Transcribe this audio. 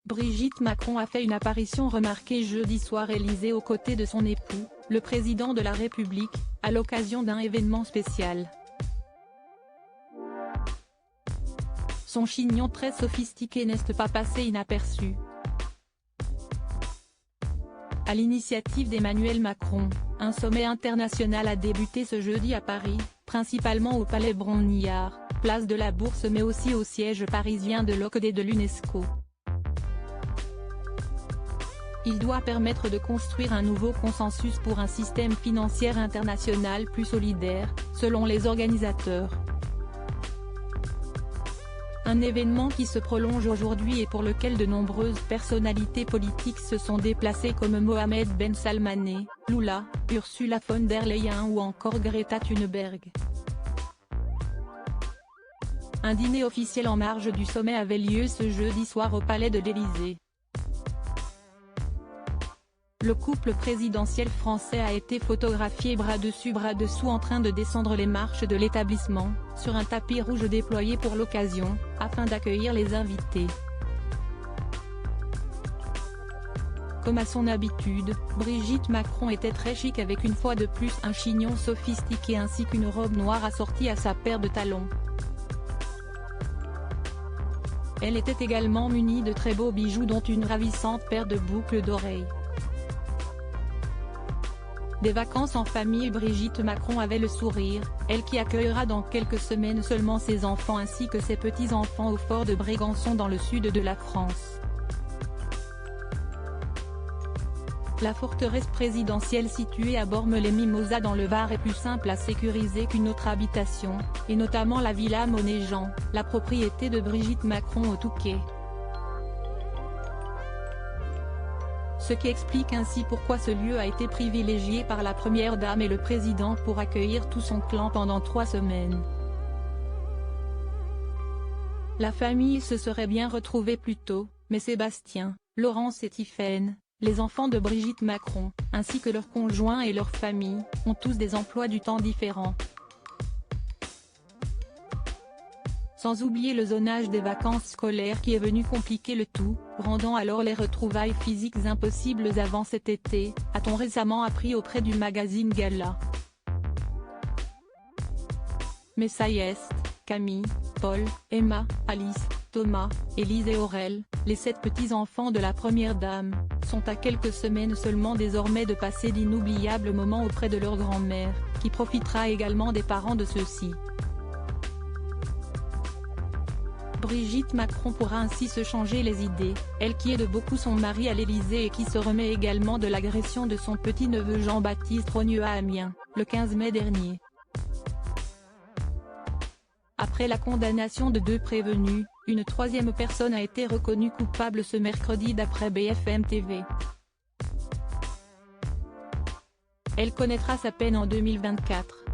Brigitte Macron a fait une apparition remarquée jeudi soir Élysée aux côtés de son époux, le président de la République, à l'occasion d'un événement spécial. Son chignon très sophistiqué n'est pas passé inaperçu. À l'initiative d'Emmanuel Macron, un sommet international a débuté ce jeudi à Paris, principalement au Palais Brongniart, place de la Bourse mais aussi au siège parisien de l'OCDE et de l'UNESCO. Il doit permettre de construire un nouveau consensus pour un système financier international plus solidaire, selon les organisateurs. Un événement qui se prolonge aujourd'hui et pour lequel de nombreuses personnalités politiques se sont déplacées comme Mohamed Ben Salmané, Lula, Ursula von der Leyen ou encore Greta Thunberg. Un dîner officiel en marge du sommet avait lieu ce jeudi soir au Palais de l'Élysée. Le couple présidentiel français a été photographié bras dessus bras dessous en train de descendre les marches de l'établissement, sur un tapis rouge déployé pour l'occasion, afin d'accueillir les invités. Comme à son habitude, Brigitte Macron était très chic avec une fois de plus un chignon sophistiqué ainsi qu'une robe noire assortie à sa paire de talons. Elle était également munie de très beaux bijoux dont une ravissante paire de boucles d'oreilles. Des vacances en famille. Brigitte Macron avait le sourire, elle qui accueillera dans quelques semaines seulement ses enfants ainsi que ses petits-enfants au fort de Brégançon dans le sud de la France. La forteresse présidentielle située à Bormes-les-Mimosas dans le Var est plus simple à sécuriser qu'une autre habitation, et notamment la Villa Monet-Jean, la propriété de Brigitte Macron au Touquet. Ce qui explique ainsi pourquoi ce lieu a été privilégié par la première dame et le président pour accueillir tout son clan pendant 3 semaines. La famille se serait bien retrouvée plus tôt, mais Sébastien, Laurence et Tiphaine, les enfants de Brigitte Macron, ainsi que leurs conjoints et leurs familles, ont tous des emplois du temps différents. Sans oublier le zonage des vacances scolaires qui est venu compliquer le tout, rendant alors les retrouvailles physiques impossibles avant cet été, a-t-on récemment appris auprès du magazine Gala. Mais ça y est, Camille, Paul, Emma, Alice, Thomas, Élise et Aurel, les 7 petits-enfants de la première dame, sont à quelques semaines seulement désormais de passer d'inoubliables moments auprès de leur grand-mère, qui profitera également des parents de ceux-ci. Brigitte Macron pourra ainsi se changer les idées, elle qui est de beaucoup son mari à l'Élysée et qui se remet également de l'agression de son petit-neveu Jean-Baptiste Rogneux à Amiens, le 15 mai dernier. Après la condamnation de 2 prévenus, une 3e personne a été reconnue coupable ce mercredi d'après BFM TV. Elle connaîtra sa peine en 2024.